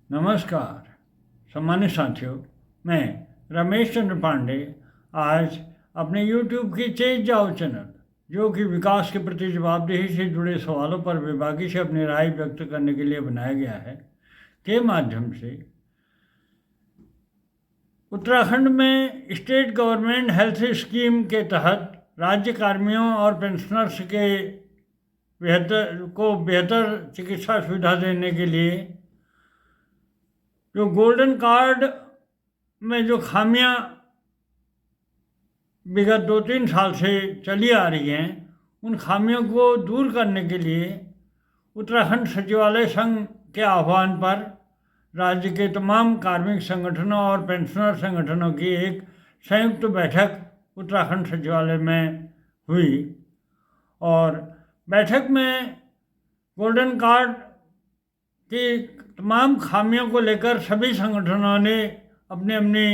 नमस्कार सम्मानित साथियों, मैं रमेश चंद्र पांडे आज अपने YouTube की चेंज जाओ चैनल, जो कि विकास के प्रति जवाबदेही से जुड़े सवालों पर विभागी से अपनी राय व्यक्त करने के लिए बनाया गया है, के माध्यम से उत्तराखंड में स्टेट गवर्नमेंट हेल्थ स्कीम के तहत राज्य कर्मियों और पेंशनर्स के बेहतर चिकित्सा सुविधा देने के लिए जो गोल्डन कार्ड में जो खामियां विगत 2-3 साल से चली आ रही हैं, उन खामियों को दूर करने के लिए उत्तराखंड सचिवालय संघ के आह्वान पर राज्य के तमाम कार्मिक संगठनों और पेंशनर संगठनों की एक संयुक्त बैठक उत्तराखंड सचिवालय में हुई और बैठक में गोल्डन कार्ड की तमाम खामियों को लेकर सभी संगठनों ने अपनी अपनी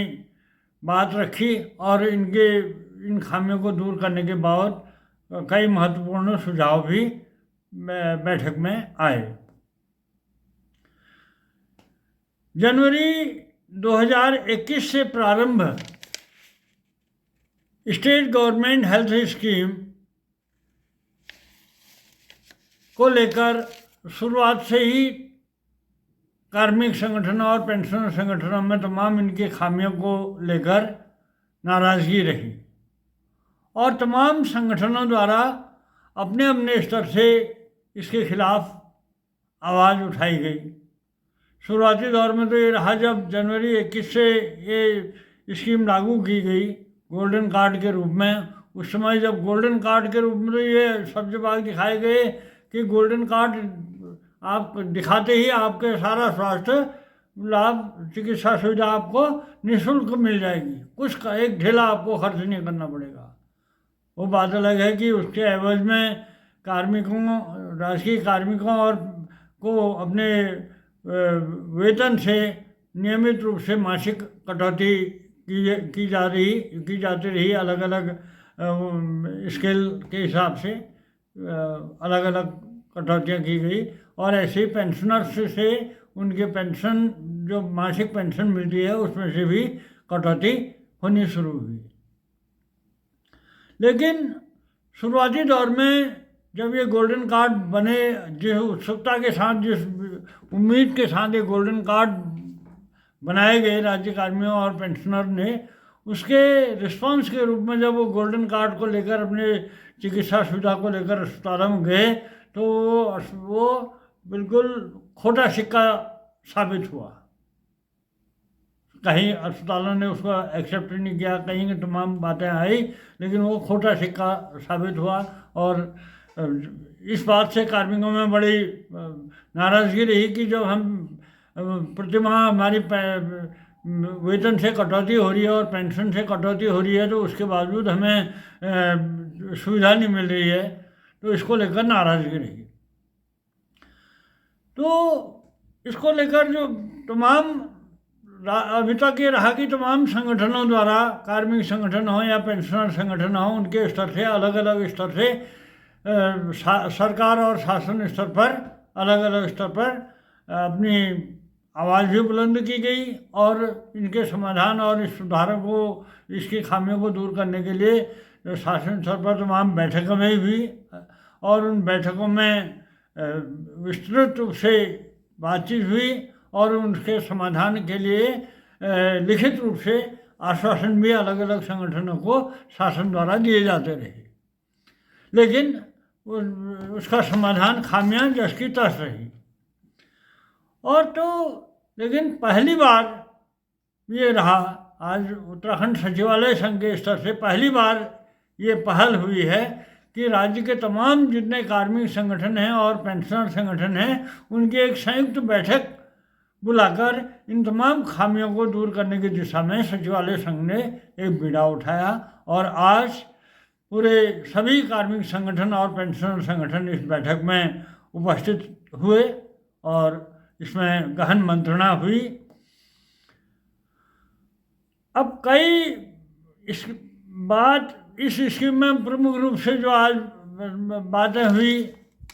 बात रखी और इन खामियों को दूर करने के बाद कई महत्वपूर्ण सुझाव भी बैठक में आए। जनवरी 2021 से प्रारंभ स्टेट गवर्नमेंट हेल्थ स्कीम को लेकर शुरुआत से ही कार्मिक संगठनों और पेंशनर संगठनों में तमाम इनकी खामियों को लेकर नाराज़गी रही और तमाम संगठनों द्वारा अपने अपने स्तर से इसके खिलाफ आवाज़ उठाई गई। शुरुआती दौर में तो ये रहा जब जनवरी 21 से ये स्कीम लागू की गई गोल्डन कार्ड के रूप में। उस समय जब गोल्डन कार्ड के रूप में तो ये सब जगह दिखाए गए कि गोल्डन कार्ड आप दिखाते ही आपके सारा स्वास्थ्य लाभ चिकित्सा सुविधा आपको निःशुल्क मिल जाएगी, कुछ का एक ढेला आपको खर्च नहीं करना पड़ेगा। वो बात अलग है कि उसके एवज में कार्मिकों, राजकीय कार्मिकों और को अपने वेतन से नियमित रूप से मासिक कटौती की जाती रही। अलग अलग स्केल के हिसाब से अलग अलग कटौतियाँ की गई और ऐसे ही पेंशनर्स से उनके पेंशन जो मासिक पेंशन मिलती है उसमें से भी कटौती होनी शुरू हुई। लेकिन शुरुआती दौर में जब ये गोल्डन कार्ड बने, जिस उत्सुकता के साथ, जिस उम्मीद के साथ ये गोल्डन कार्ड बनाए गए राज्य कर्मियों और पेंशनर ने, उसके रिस्पांस के रूप में जब वो गोल्डन कार्ड को लेकर अपने चिकित्सा सुविधा को लेकर अस्पतालों में गए तो वो बिल्कुल खोटा सिक्का साबित हुआ। कहीं अस्पतालों ने उसको एक्सेप्ट नहीं किया, कहीं की तमाम बातें आई, लेकिन वो खोटा सिक्का साबित हुआ और इस बात से कार्मिकों में बड़ी नाराज़गी रही कि जब हम प्रतिमाह हमारी वेतन से कटौती हो रही है और पेंशन से कटौती हो रही है तो उसके बावजूद हमें सुविधा नहीं मिल रही है, तो इसको लेकर नाराज़गी रही। तो इसको लेकर जो तमाम अभी तक ये रहा कि तमाम संगठनों द्वारा, कार्मिक संगठन हो या पेंशनर संगठन हो, उनके स्तर से अलग अलग स्तर से सरकार और शासन स्तर पर अलग अलग स्तर पर अपनी आवाज़ भी बुलंद की गई और इनके समाधान और इस सुधारों को, इसकी खामियों को दूर करने के लिए शासन स्तर पर तमाम बैठकों में भी और उन बैठकों में विस्तृत रूप से बातचीत हुई और उनके समाधान के लिए लिखित रूप से आश्वासन भी अलग अलग संगठनों को शासन द्वारा दिए जाते रहे। लेकिन उसका समाधान खामियां जस की तस रही। और तो लेकिन पहली बार ये रहा, आज उत्तराखंड सचिवालय संघ के स्तर से पहली बार ये पहल हुई है कि राज्य के तमाम जितने कार्मिक संगठन हैं और पेंशनर संगठन हैं, उनकी एक संयुक्त बैठक बुलाकर इन तमाम खामियों को दूर करने की दिशा में सचिवालय संघ ने एक बीड़ा उठाया और आज पूरे सभी कार्मिक संगठन और पेंशनर संगठन इस बैठक में उपस्थित हुए और इसमें गहन मंत्रणा हुई। अब इस स्कीम में प्रमुख रूप से जो आज बातें हुई,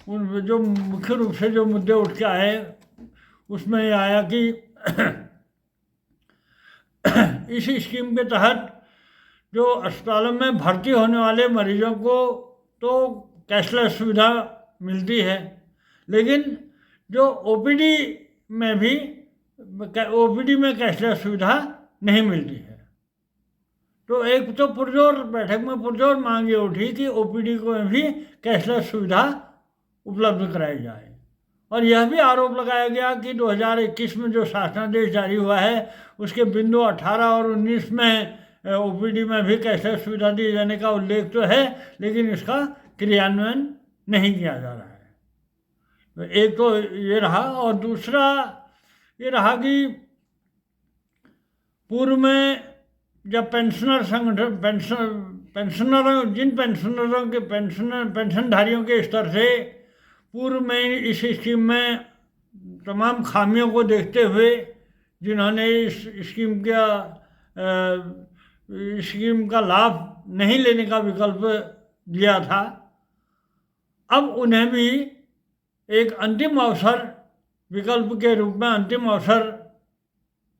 उन जो मुख्य रूप से जो मुद्दे उठ के आए उसमें ये आया कि इस स्कीम के तहत जो अस्पतालों में भर्ती होने वाले मरीजों को तो कैशलेस सुविधा मिलती है, लेकिन जो ओपीडी में भी ओपीडी में कैशलेस सुविधा नहीं मिलती है। तो एक तो पुरजोर बैठक में पुरजोर मांग ये उठी कि ओपीडी को भी कैशलेस सुविधा उपलब्ध कराई जाए। और यह भी आरोप लगाया गया कि 2021 में जो शासनादेश जारी हुआ है उसके बिंदु 18 और 19 में ओपीडी में भी कैशलेस सुविधा दिए जाने का उल्लेख तो है, लेकिन इसका क्रियान्वयन नहीं किया जा रहा है। तो एक तो ये रहा, और दूसरा ये रहा कि पूर्व में जब पेंशनर संगठन जिन पेंशनरों के पेंशनधारियों के स्तर से पूर्व में इस स्कीम में तमाम खामियों को देखते हुए जिन्होंने इस स्कीम का लाभ नहीं लेने का विकल्प दिया था, अब उन्हें भी एक अंतिम अवसर विकल्प के रूप में अंतिम अवसर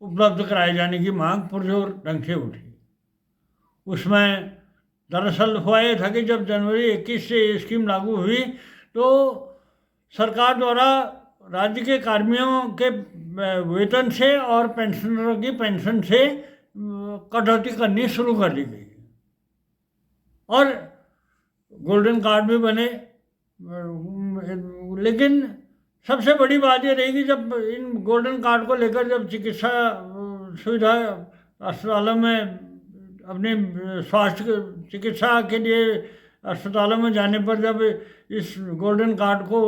उपलब्ध कराए जाने की मांग पुरजोर ढंग से उठी। उसमें दरअसल हुआ यह था कि जब जनवरी 21 से ये स्कीम लागू हुई तो सरकार द्वारा राज्य के कर्मियों के वेतन से और पेंशनरों की पेंशन से कटौती करनी शुरू कर दी गई, और गोल्डन कार्ड भी बने। लेकिन सबसे बड़ी बात ये रही कि जब इन गोल्डन कार्ड को लेकर जब चिकित्सा सुविधा अस्पतालों में अपने स्वास्थ्य चिकित्सा के लिए अस्पतालों में जाने पर जब इस गोल्डन कार्ड को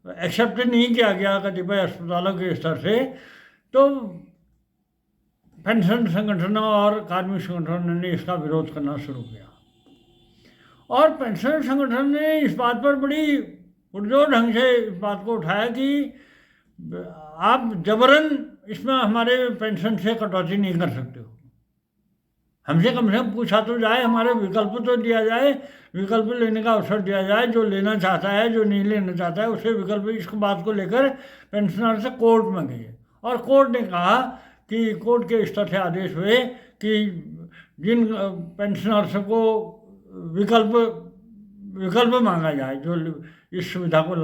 एक्सेप्ट नहीं किया गया कतिपय अस्पतालों के स्तर से, तो पेंशन संगठनों और कार्मिक संगठनों ने इसका विरोध करना शुरू किया। और पेंशन संगठन ने इस बात पर बड़ी पुरजोर ढंग से इस बात को उठाया कि आप जबरन इसमें हमारे पेंशन से कटौती नहीं कर सकते हो, हमसे कम से कम पूछा तो जाए, हमारे विकल्प तो दिया जाए, विकल्प लेने का अवसर दिया जाए। जो लेना चाहता है, जो नहीं लेना चाहता है, उसे विकल्प। इस बात को लेकर पेंशनर से कोर्ट में गए और कोर्ट ने कहा कि कोर्ट के स्तर से आदेश हुए कि जिन पेंशनर्स को विकल्प मांगा जाए, जो इस सुविधा को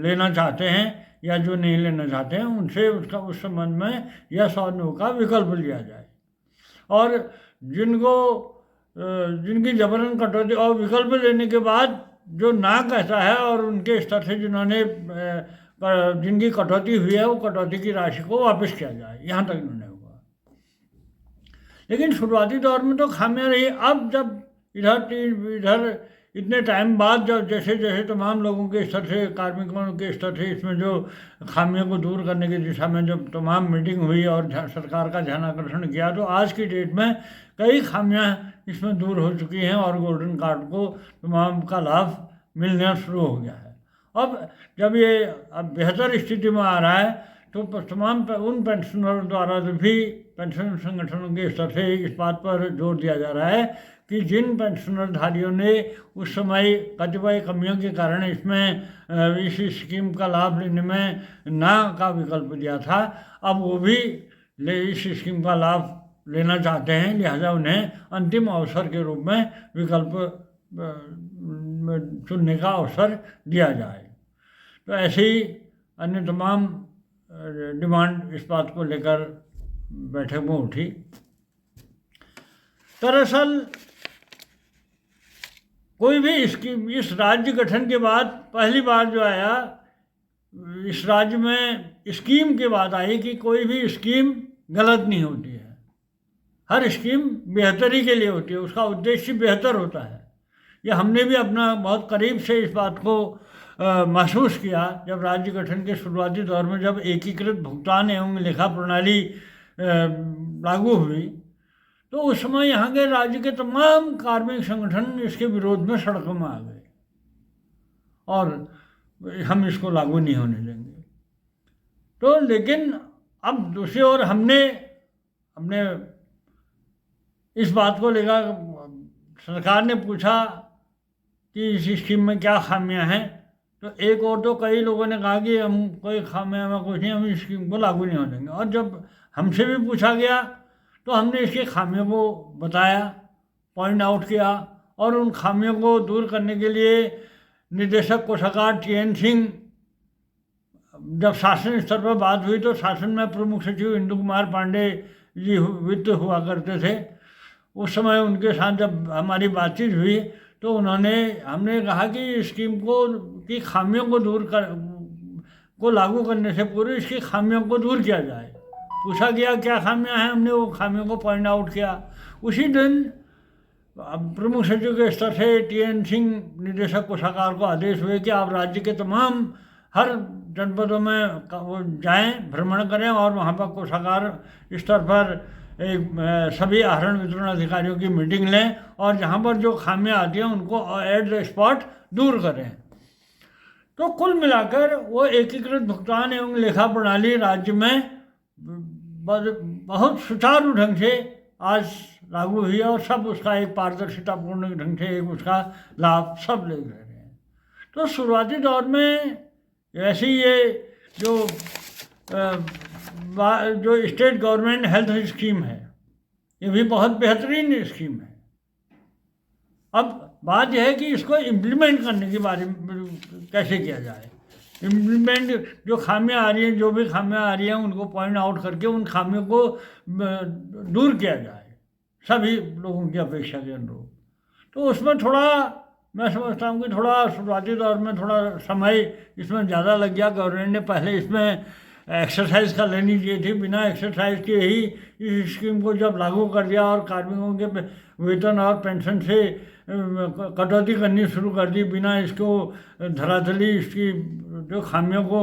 लेना चाहते हैं या जो नहीं लेना चाहते हैं, उनसे उसका उस संबंध में यस और नो का विकल्प लिया जाए। और जिनकी जबरन कटौती और विकल्प लेने के बाद जो ना कहता है और उनके स्तर से जिनकी कटौती हुई है वो कटौती की राशि को वापस किया जाए, यहाँ तक निर्णय हुआ। लेकिन शुरुआती दौर में तो खामियां रही। अब जब इधर इतने टाइम बाद जब जैसे जैसे तमाम लोगों के स्तर से, कार्मिकों के स्तर से इसमें जो खामियों को दूर करने की दिशा में जब तमाम मीटिंग हुई और सरकार का ध्यान आकर्षण किया, तो आज की डेट में कई खामियां इसमें दूर हो चुकी हैं और गोल्डन कार्ड को तमाम का लाभ मिलना शुरू हो गया है। अब जब ये अब बेहतर स्थिति में आ रहा है तो तमाम उन पेंशनरों द्वारा भी पेंशन संगठनों के स्तर से इस बात पर जोर दिया जा रहा है कि जिन पेंशनधारियों ने उस समय कतिपय कमियों के कारण इसमें इस स्कीम का लाभ लेने में ना का विकल्प दिया था, अब वो भी इस स्कीम का लाभ लेना चाहते हैं, लिहाजा उन्हें अंतिम अवसर के रूप में विकल्प चुनने का अवसर दिया जाए। तो ऐसे ही अन्य तमाम डिमांड इस बात को लेकर बैठक में उठी। दरअसल कोई भी स्कीम इस राज्य गठन के बाद पहली बार जो आया, इस राज्य में स्कीम की बात आई कि कोई भी स्कीम गलत नहीं होती है, हर स्कीम बेहतरी के लिए होती है, उसका उद्देश्य बेहतर होता है। ये हमने भी अपना बहुत करीब से इस बात को महसूस किया जब राज्य गठन के शुरुआती दौर में जब एकीकृत भुगतान एवं लेखा प्रणाली लागू हुई, तो उस समय यहाँ के राज्य के तमाम कार्मिक संगठन इसके विरोध में सड़कों में आ गए और हम इसको लागू नहीं होने देंगे। तो लेकिन अब दूसरी ओर हमने इस बात को लेकर सरकार ने पूछा कि इस स्कीम में क्या खामियां हैं, तो एक और तो कई लोगों ने कहा कि हम कोई खामियां में कुछ नहीं, हम इस स्कीम को लागू नहीं होने देंगे। और जब हमसे भी पूछा गया तो हमने इसकी खामियों को बताया, पॉइंट आउट किया, और उन खामियों को दूर करने के लिए निदेशक कोषागार TN सिंह, जब शासन स्तर पर बात हुई तो शासन में प्रमुख सचिव इंदु कुमार पांडे जी वित्त हुआ करते थे। उस समय उनके साथ जब हमारी बातचीत हुई तो हमने कहा कि इस स्कीम की खामियों को लागू करने से पूर्व इसकी खामियों को दूर किया जाए। पूछा गया क्या खामियां हैं, हमने वो खामियों को पॉइंट आउट किया। उसी दिन प्रमुख सचिव के स्तर से TN सिंह निदेशक कोषागार को आदेश हुए कि आप राज्य के तमाम हर जनपदों में वो जाएं, भ्रमण करें और वहाँ पर कोषागार स्तर पर सभी आहरण वितरण अधिकारियों की मीटिंग लें और जहाँ पर जो खामियां आती हैं उनको एट द स्पॉट दूर करें। तो कुल मिलाकर वो एकीकृत भुगतान एवं लेखा प्रणाली राज्य में बहुत सुचारू ढंग से आज लागू हुई है और सब उसका एक पारदर्शितापूर्ण ढंग से एक उसका लाभ सब ले रहे हैं। तो शुरुआती दौर में ऐसे ही ये जो स्टेट गवर्नमेंट हेल्थ स्कीम है, ये भी बहुत बेहतरीन स्कीम है। अब बात यह है कि इसको इम्प्लीमेंट करने के बारे में कैसे किया जाए। इम्प्लीमेंट जो खामियां आ रही हैं, जो भी खामियां आ रही हैं उनको पॉइंट आउट करके उन खामियों को दूर किया जाए सभी लोगों की अपेक्षा के अनुरूप। तो उसमें थोड़ा मैं समझता हूँ कि थोड़ा शुरुआती दौर में थोड़ा समय इसमें ज़्यादा लग गया। गवर्नमेंट ने पहले इसमें एक्सरसाइज कर लेनी चाहिए थी। बिना एक्सरसाइज के ही इस स्कीम को जब लागू कर दिया और कार्मिकों के वेतन और पेंशन से कटौती करनी शुरू कर दी, बिना इसको धरातली इसकी जो खामियों को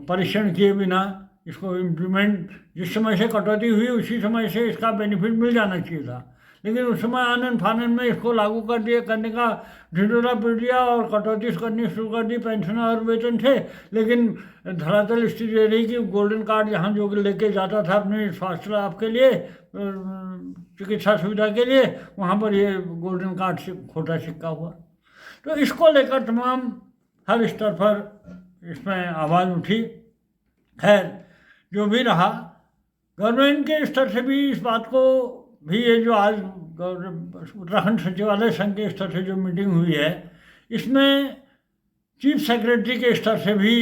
परीक्षण किए बिना इसको इम्प्लीमेंट, जिस समय से कटौती हुई उसी समय से इसका बेनिफिट मिल जाना चाहिए था। लेकिन उस समय आनन फानन में इसको लागू करने का ढिंढोरा पीट दिया और कटौती करनी शुरू कर दी पेंशन और वेतन थे। लेकिन धरातल स्थिति ये रही कि गोल्डन कार्ड जहाँ जो लेके जाता था अपने स्वास्थ्य लाभ के लिए, चिकित्सा सुविधा के लिए, वहाँ पर ये गोल्डन कार्ड से खोटा सिक्का हुआ। तो इसको लेकर तमाम हर स्तर पर इसमें आवाज़ उठी। खैर जो भी रहा, गवर्नमेंट के स्तर से भी इस बात को भी, ये जो आज उत्तराखंड सचिवालय संघ के स्तर से जो मीटिंग हुई है, इसमें चीफ सेक्रेटरी के स्तर से भी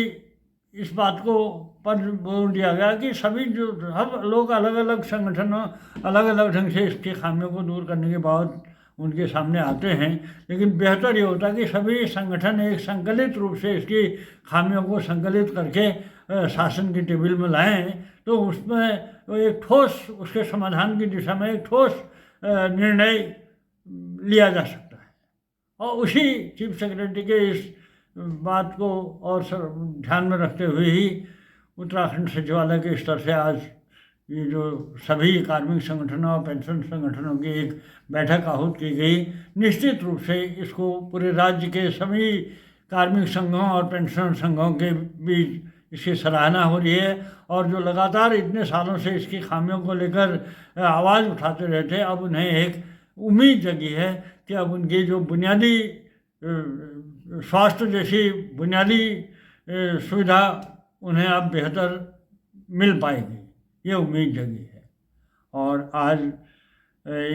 इस बात को पर जोर दिया गया कि सभी जो सब लोग अलग अलग संगठनों अलग अलग ढंग से इसकी खामियों को दूर करने के बाद उनके सामने आते हैं, लेकिन बेहतर ये होता कि सभी संगठन एक संकलित रूप से इसकी खामियों को संकलित करके शासन की टेबल में लाएं, तो उसमें एक ठोस उसके समाधान की दिशा में एक ठोस निर्णय लिया जा सकता है। और उसी चीफ सेक्रेटरी के इस बात को और ध्यान में रखते हुए ही उत्तराखंड सचिवालय के स्तर से आज ये जो सभी कार्मिक संगठनों और पेंशन संगठनों की एक बैठक आहूत की गई। निश्चित रूप से इसको पूरे राज्य के सभी कार्मिक संघों और पेंशन संघों के बीच इसकी सराहना हो रही है और जो लगातार इतने सालों से इसकी खामियों को लेकर आवाज़ उठाते रहते हैं, अब उन्हें एक उम्मीद जगी है कि अब उनकी जो बुनियादी स्वास्थ्य जैसी बुनियादी सुविधा उन्हें अब बेहतर मिल पाएगी, ये उम्मीद जगी है। और आज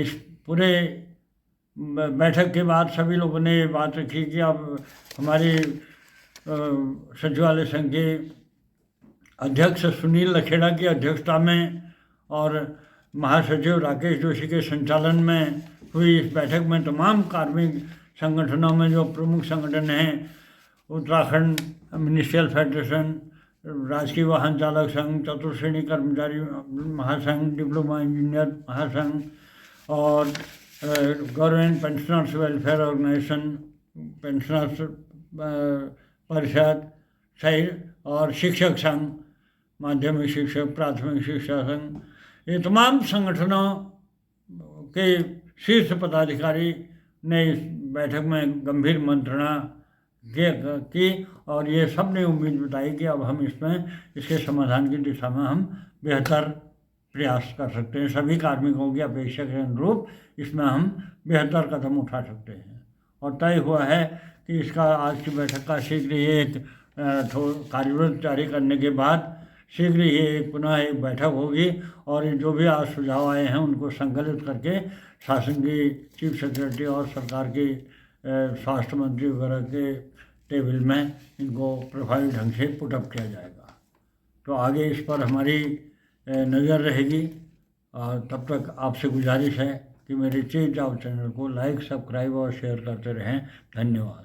इस पूरे बैठक के बाद सभी लोगों ने ये बात रखी कि अब हमारे सचिवालय संघ के अध्यक्ष सुनील लखेड़ा की अध्यक्षता में और महासचिव राकेश जोशी के संचालन में हुई इस बैठक में तमाम कार्मिक संगठनों में जो प्रमुख संगठन हैं, उत्तराखंड मिनिस्ट्रियल फेडरेशन, राजकीय वाहन चालक संघ, चतुर्श्रेणी कर्मचारी महासंघ, डिप्लोमा इंजीनियर महासंघ और government pensioners welfare organisation, pensioners परिषद सही और शिक्षक संघ, माध्यमिक शिक्षक, प्राथमिक शिक्षा संघ, ये तमाम संगठनों के शीर्ष पदाधिकारी ने इस बैठक में गंभीर मंत्रणा की और ये सब ने उम्मीद बताई कि अब हम इसके समाधान की दिशा में हम बेहतर प्रयास कर सकते हैं। सभी कार्मिकों की अपेक्षा के अनुरूप इसमें हम बेहतर कदम उठा सकते हैं और तय हुआ है कि इसका आज की बैठक का शीघ्र ही एक कार्यवृत्त जारी करने के बाद शीघ्र ही एक पुनः एक बैठक होगी और जो भी आज सुझाव आए हैं उनको संकलित करके शासन की चीफ सेक्रेटरी और सरकार के स्वास्थ्य मंत्री वगैरह के टेबल में इनको प्रभावी ढंग से पुटअप किया जाएगा। तो आगे इस पर हमारी नज़र रहेगी। तब तक आपसे गुजारिश है कि मेरे चेंज ऑफ चैनल को लाइक, सब्सक्राइब और शेयर करते रहें। धन्यवाद।